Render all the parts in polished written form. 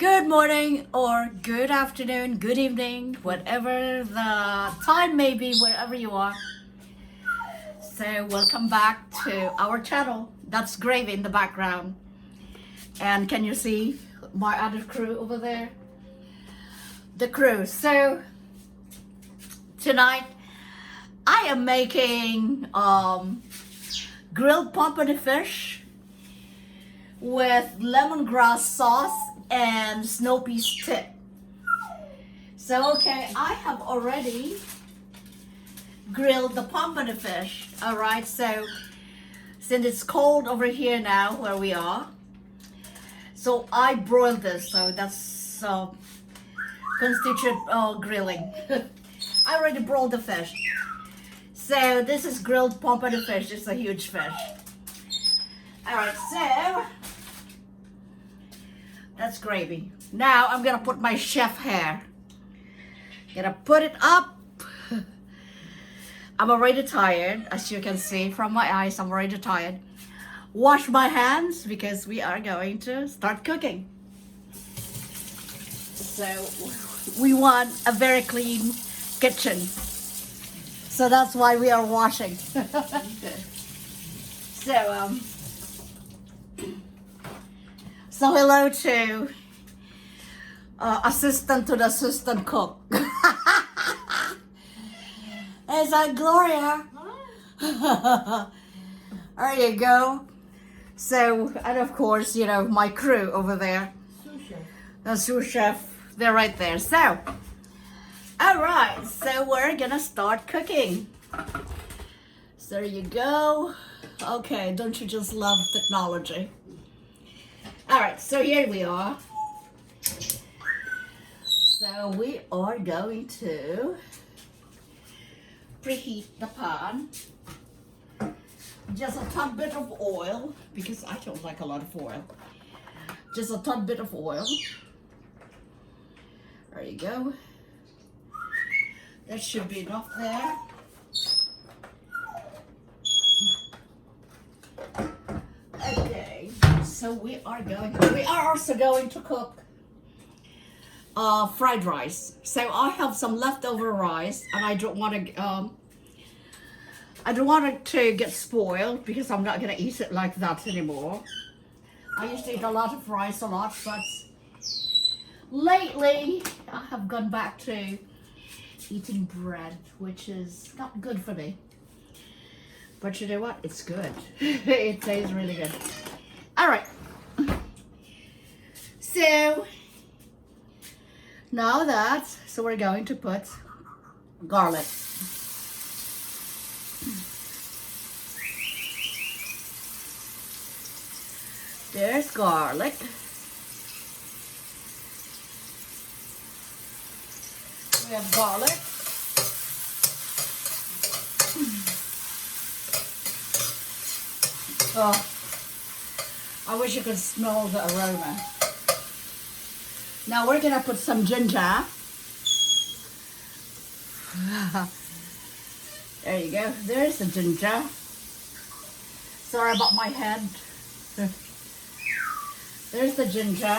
Good morning or good afternoon, good evening, whatever the time may be, wherever you are. So welcome back to our channel. That's gravy in the background. And can you see my other crew over there? The crew. So tonight I am making grilled pompano fish with lemongrass sauce and snow pea tip. So okay, I have already grilled the pompano fish. All right, so since it's cold over here now where we are, so I broiled this. So that's constitute grilling. I already broiled the fish. So this is grilled pompano fish. It's a huge fish. All right, so that's gravy. Now I'm gonna put my chef hair. Gonna put it up. I'm already tired, as you can see from my eyes. I'm already tired. Wash my hands because we are going to start cooking. So we want a very clean kitchen. So that's why we are washing. So hello to assistant to the assistant cook. Is that Gloria? There you go. So, and of course, you know, my crew over there. Sous chef. The sous chef, they're right there. So, all right, so we're gonna start cooking. So there you go. Okay, don't you just love technology? All right, so here we are. So we are going to preheat the pan. Just a tad bit of oil, because I don't like a lot of oil. Just a tad bit of oil. There you go. That should be enough there. Okay, so we are also going to cook fried rice. So I have some leftover rice, and I don't want it to get spoiled because I'm not gonna eat it like that anymore. I used to eat a lot of rice but lately I have gone back to eating bread, which is not good for me. But you know what? It's good. It tastes really good. All right. So now so we're going to put garlic. There's garlic. We have garlic. Oh, I wish you could smell the aroma. Now we're gonna put some ginger. There you go. There's the ginger. Sorry about my head. There's the ginger.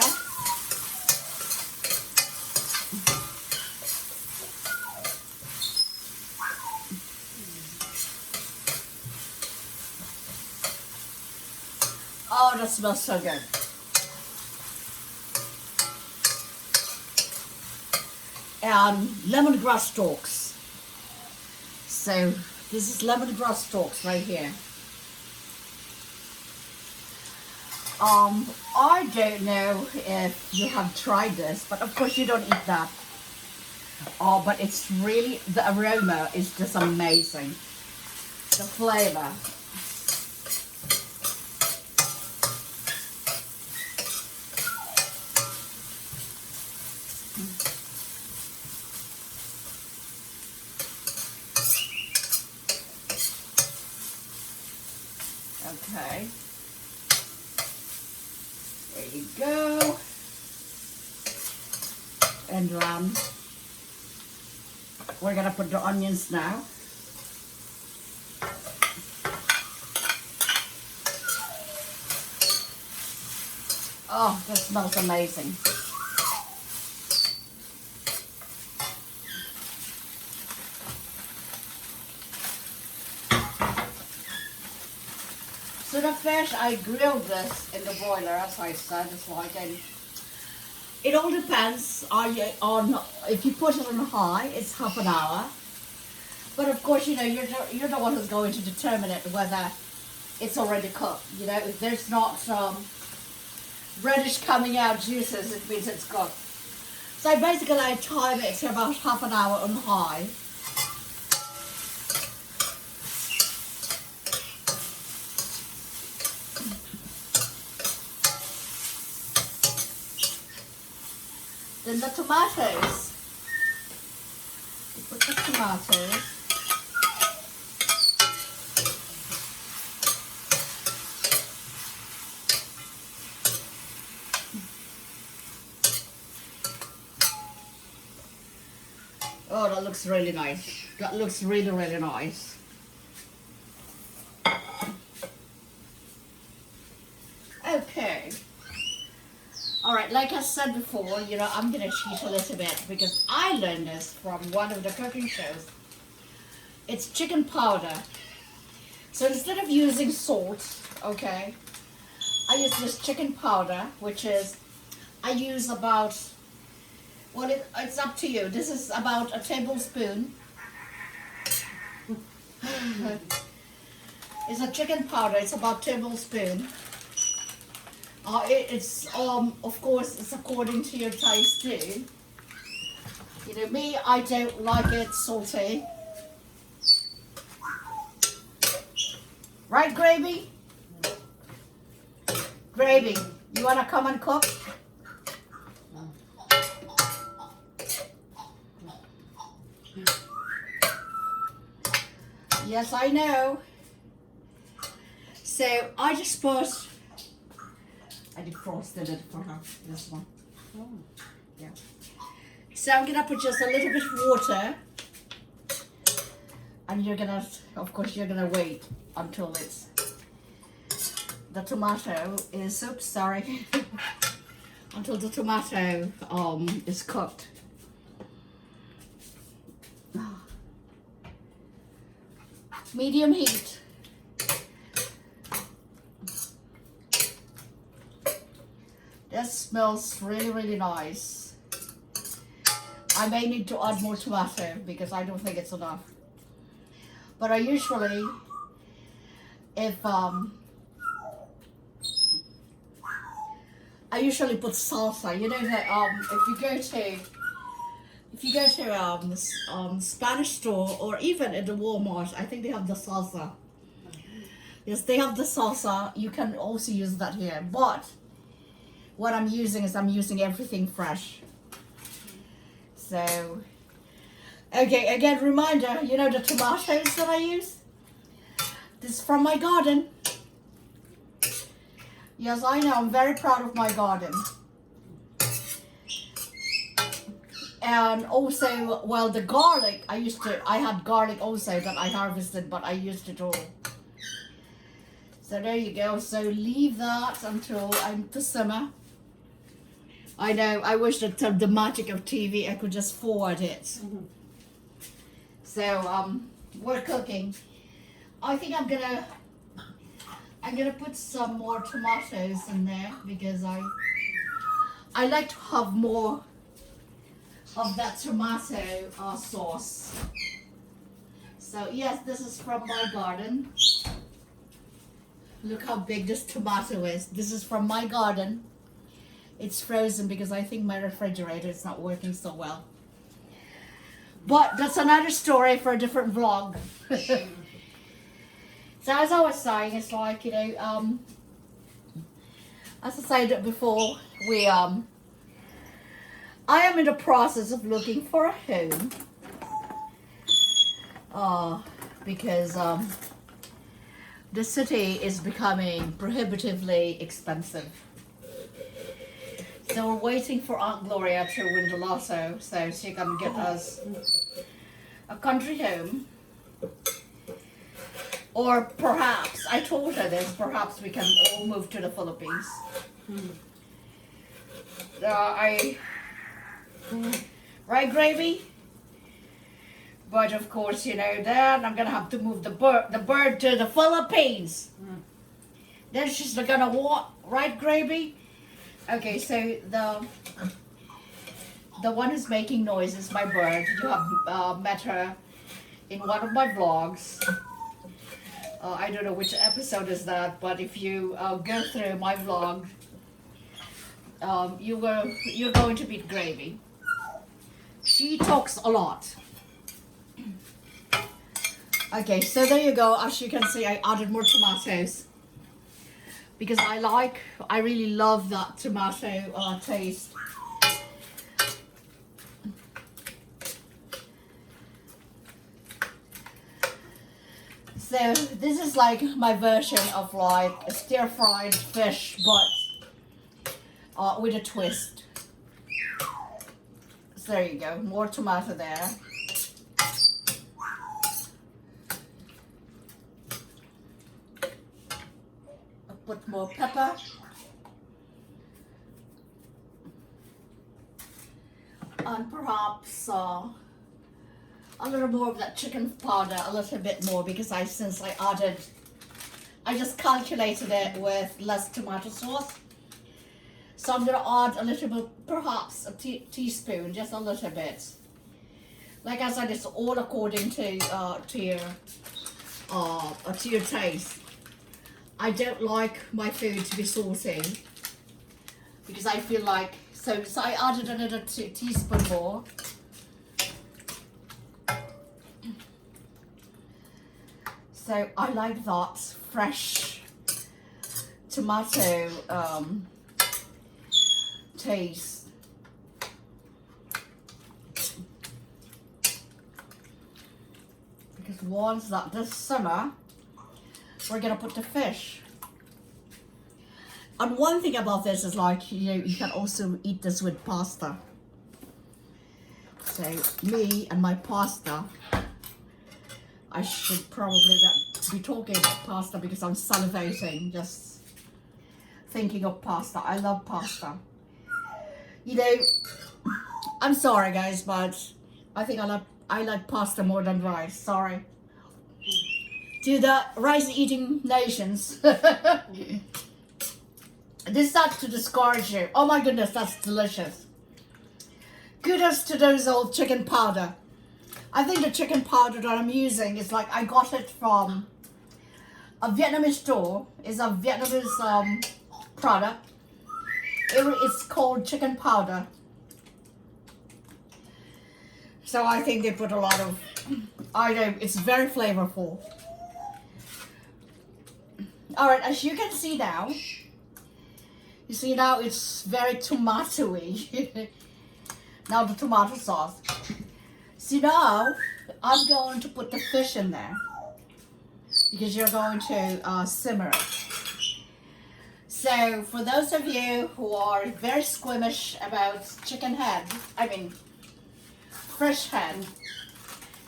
Oh, that smells so good. And lemongrass stalks. So this is lemongrass stalks right here. I don't know if you have tried this, but of course you don't eat that. Oh, but it's really, the aroma is just amazing. The flavor. Okay. There you go. And we're gonna put the onions now. Oh, that smells amazing. fish, I grilled this in the broiler, as I said. It's like, and it all depends on if you put it on high, it's half an hour. But of course, you're the one who's going to determine it whether it's already cooked. If there's not reddish coming out juices, it means it's cooked. So basically, I time it to about half an hour on high. Then the tomatoes. You put the tomatoes. Oh, that looks really nice. That looks really, really nice. Okay. Alright, like I said before, I'm going to cheat a little bit because I learned this from one of the cooking shows. It's chicken powder. So instead of using salt, okay, I use this chicken powder, which is, I use about, well, it's up to you. This is about a tablespoon. It's a chicken powder, it's about a tablespoon. It's of course, it's according to your taste too. Me, I don't like it salty. Right, Gravy? Gravy, you wanna come and cook? Yes, I know. So I just put, I defrosted it for her, this one. Oh. Yeah. So I'm gonna put just a little bit of water, and you're gonna, of course, you're gonna wait until the tomato is, oops, sorry, until the tomato is cooked. Medium heat. This smells really, really nice. I may need to add more tomato because I don't think it's enough. But I usually, I usually put salsa. That if you go to Spanish store or even at the Walmart, I think they have the salsa. Yes, they have the salsa. You can also use that here. But what I'm using is I'm using everything fresh. So, okay, again, reminder, the tomatoes that I use, this is from my garden. Yes, I know, I'm very proud of my garden. And also, well, the garlic, I had garlic also that I harvested, but I used it all. So there you go. So leave that until to simmer. I know, I wish that the magic of TV, I could just forward it. Mm-hmm. So, we're cooking. I think I'm gonna put some more tomatoes in there because I like to have more of that tomato sauce. So yes, this is from my garden. Look how big this tomato is. This is from my garden. It's frozen because I think my refrigerator is not working so well. But that's another story for a different vlog. So as I was saying, it's like, as I said before, I am in the process of looking for a home. Because the city is becoming prohibitively expensive. So we're waiting for Aunt Gloria to win the lotto so she can get us a country home. Or perhaps, I told her this, perhaps we can all move to the Philippines. Right, Gravy? But of course, then I'm gonna have to move the bird to the Philippines. Then she's gonna want, right, gravy? Okay, so the one who's making noise is my bird. You have met her in one of my vlogs. I don't know which episode is that, but if you go through my vlog, you're going to meet Gravy. She talks a lot. Okay, so there you go. As you can see, I added more tomatoes because I really love that tomato taste. So this is like my version of like a stir-fried fish, but with a twist. So there you go, more tomato there. I'll put more pepper. And perhaps a little more of that chicken powder, a little bit more, because since I just calculated it with less tomato sauce. So I'm gonna add a little bit, perhaps a teaspoon, just a little bit. Like I said, it's all according to your taste. I don't like my food to be saucy because I feel like, so I added another teaspoon more. So I like that fresh tomato taste. Because once that this summer, we're gonna put the fish. And one thing about this is like, you can also eat this with pasta. So me and my pasta, I should probably not be talking about pasta because I'm salivating, just thinking of pasta. I love pasta. You know, I'm sorry guys, but I think I like pasta more than rice. Sorry. To the rice eating nations. This is not to discourage you. Oh my goodness, that's delicious. Kudos to those old chicken powder. I think the chicken powder that I'm using is like, I got it from a Vietnamese store. It's a Vietnamese product. It's called chicken powder. So I think they put a lot of, I know, it's very flavorful. Alright, as you can see now, you see now it's very tomatoey. Now the tomato sauce. See now, I'm going to put the fish in there because you're going to simmer it. So for those of you who are very squeamish about chicken head, fish head,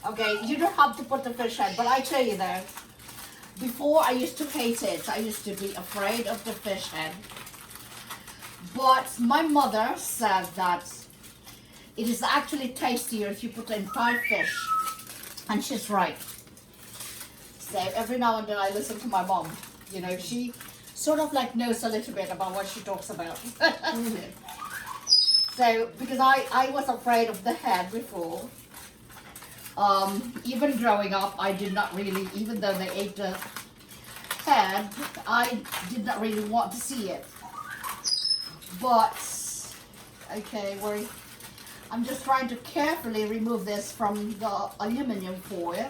okay, you don't have to put the fish head, but I tell you though, before I used to hate it, I used to be afraid of the fish head. But my mother said that it is actually tastier if you put the entire fish. And she's right. So every now and then I listen to my mom. You know, she sort of like knows a little bit about what she talks about. So, because I was afraid of the head before. Even growing up, I did not really, even though they ate the head, I did not really want to see it. But, okay, I'm just trying to carefully remove this from the aluminum foil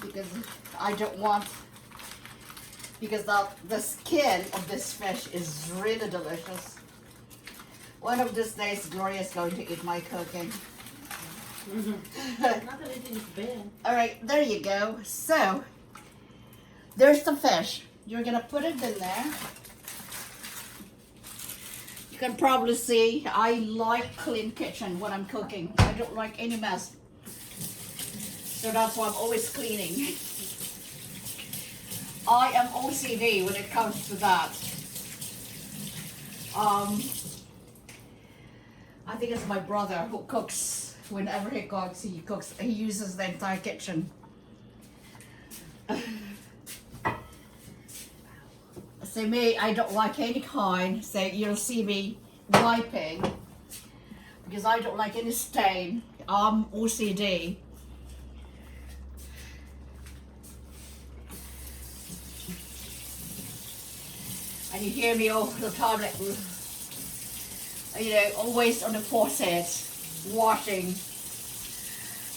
because I don't want, because the skin of this fish is really delicious. One of these days, Gloria is going to eat my cooking. Not that anything's bad. Alright, there you go. So, there's the fish. You're going to put it in there. You can probably see I like clean kitchen when I'm cooking. I don't like any mess. So that's why I'm always cleaning. I am OCD when it comes to that. I think it's my brother who cooks. Whenever he cooks, he uses the entire kitchen. So me, I don't like any kind, so you'll see me wiping because I don't like any stain. I'm OCD. And you hear me all the time, like, you know, always on the faucet, washing,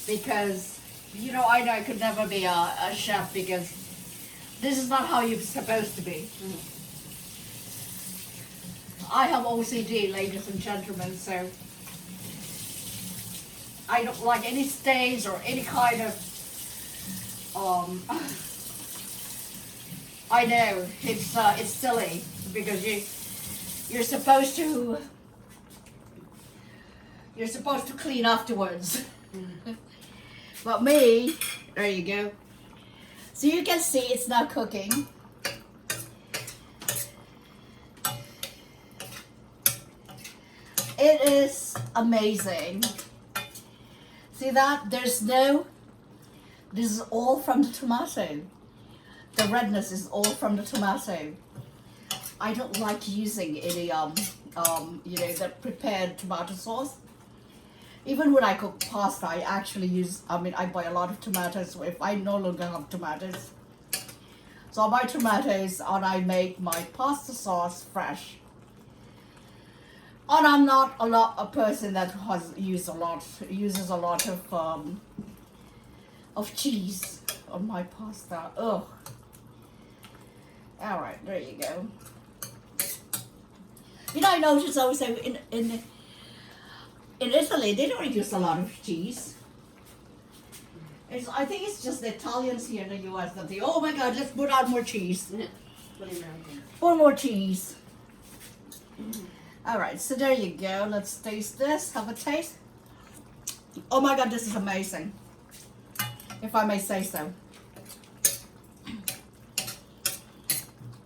because, you know I could never be a chef because this is not how you're supposed to be. I have OCD, ladies and gentlemen, so I don't like any stains or any kind of, I know, it's silly because you're supposed to clean afterwards. But me, there you go. So you can see it's now cooking. It is amazing. See that? This is all from the tomato. The redness is all from the tomato. I don't like using any you know, the prepared tomato sauce. Even when I cook pasta, I actually use, I buy a lot of tomatoes if I no longer have tomatoes. So I buy tomatoes and I make my pasta sauce fresh. And I'm not a person that uses a lot of cheese on my pasta. Ugh. All right, there you go. You know, I noticed also in Italy they don't use a lot of cheese. I think it's just the Italians here in the U.S. that they, oh my God, let's put out more cheese. Put more cheese. All right, so there you go. Let's taste this. Have a taste. Oh my God, this is amazing. If I may say so.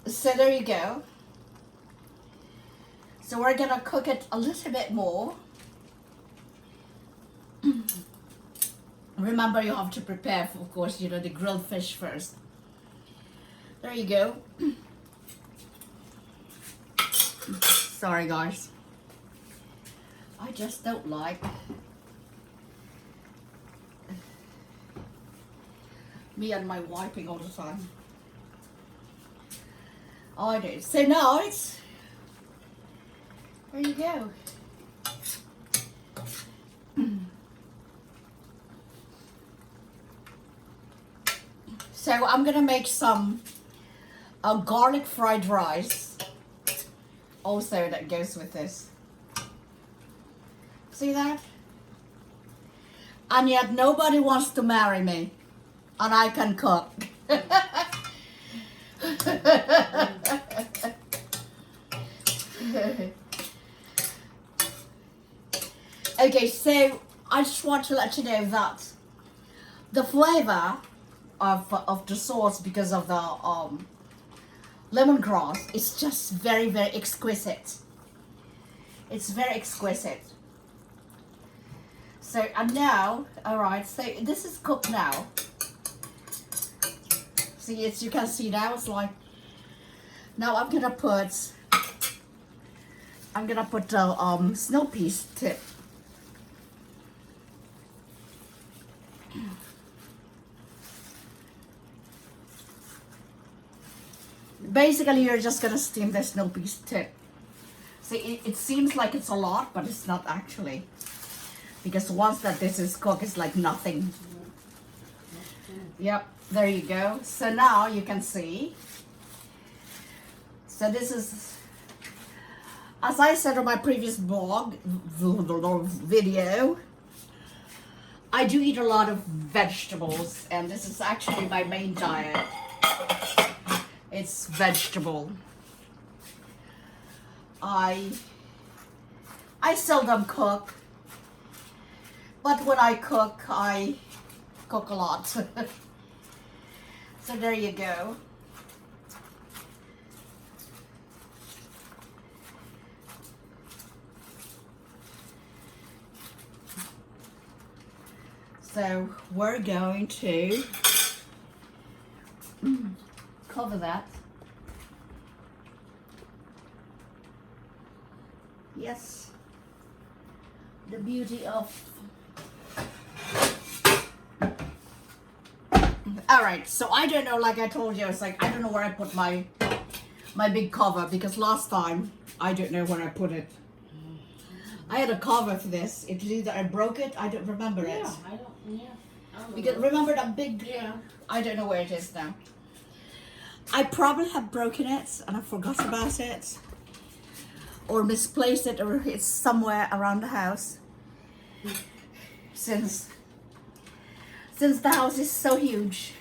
So there you go. So we're gonna cook it a little bit more. Remember, you have to prepare, of course, you know, the grilled fish first. There you go. Sorry, guys. I just don't like me and my wiping all the time. Oh, I do. So now it's, there you go. So I'm gonna make some garlic fried rice also that goes with this. See that? And yet nobody wants to marry me and I can cook. Okay, so I just want to let you know that the flavor of the sauce, because of the lemongrass, is just very, very exquisite. It's very exquisite. So, and now, all right, so this is cooked now. See, as you can see now, it's like, now I'm gonna put the snow peas tip. Basically, you're just gonna steam the snow peas tip. See, it seems like it's a lot, but it's not actually. Because once that this is cooked, it's like nothing. Yep, there you go. So now you can see. So this is, as I said on my previous blog, video, I do eat a lot of vegetables, and this is actually my main diet. It's vegetable. I seldom cook, but when I cook a lot. So there you go. So we're going to cover that. Yes. The beauty of... Alright, so I don't know, like I told you, it's like I don't know where I put my big cover, because last time I don't know where I put it. I had a cover for this. It's either I broke it, I don't remember it. I don't Because remember that big... Yeah. I don't know where it is now. I probably have broken it and I forgot about it. Or misplaced it, or it's somewhere around the house. Since the house is so huge.